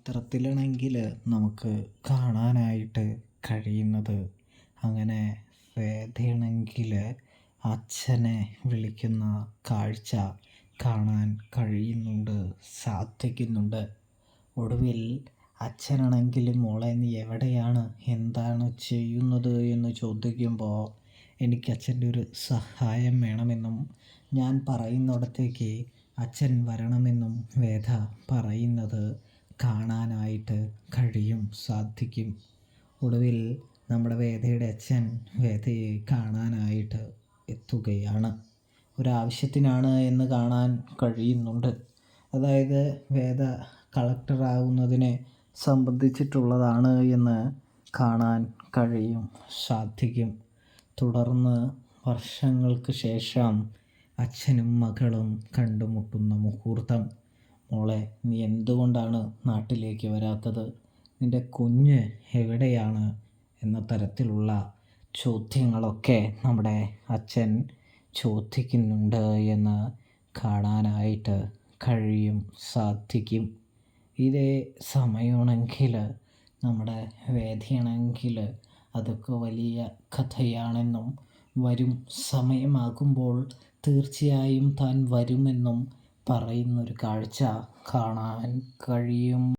ചിത്രത്തിലാണെങ്കിൽ നമുക്ക് കാണാനായിട്ട് കഴിയുന്നത്, അങ്ങനെ വേദയാണെങ്കിൽ അച്ഛനെ വിളിക്കുന്ന കാഴ്ച കാണാൻ കഴിയുന്നുണ്ട്, സാധിക്കുന്നുണ്ട്. ഒടുവിൽ അച്ഛനാണെങ്കിൽ മോളെ നീ എവിടെയാണ്, എന്താണ് ചെയ്യുന്നത് എന്ന് ചോദിക്കുമ്പോൾ എനിക്ക് അച്ഛൻ്റെ ഒരു സഹായം വേണമെന്നും ഞാൻ പറയുന്നിടത്തേക്ക് അച്ഛൻ വരണമെന്നും വേദ പറയുന്നത് കാണാനായിട്ട് കഴിയും, സാധിക്കും. ഒടുവിൽ നമ്മുടെ വേദയുടെ അച്ഛൻ വേദയെ കാണാനായിട്ട് എത്തുകയാണ്. ഒരാവശ്യത്തിനാണ് എന്ന് കാണാൻ കഴിയുന്നുണ്ട്. അതായത് വേദ കളക്ടറാകുന്നതിനെ സംബന്ധിച്ചിട്ടുള്ളതാണ് എന്ന് കാണാൻ കഴിയും, സാധിക്കും. തുടർന്ന് വർഷങ്ങൾക്ക് ശേഷം അച്ഛനും മകളും കണ്ടുമുട്ടുന്ന മുഹൂർത്തം. മോളെ നീ എന്തുകൊണ്ടാണ് നാട്ടിലേക്ക് വരാത്തത്, നിൻ്റെ കുഞ്ഞ് എവിടെയാണ് എന്ന തരത്തിലുള്ള ചോദ്യങ്ങളൊക്കെ നമ്മുടെ അച്ഛൻ ചോദിക്കുന്നുണ്ട് എന്ന് കാണാനായിട്ട് കഴിയും, സാധിക്കും. ഇതേ സമയമാണെങ്കിൽ നമ്മുടെ വേദിയാണെങ്കിൽ അതൊക്കെ വലിയ കഥയാണെന്നും വരും സമയമാകുമ്പോൾ തീർച്ചയായും താൻ വരുമെന്നും പറയുന്നൊരു കാഴ്ച കാണാൻ കഴിയും.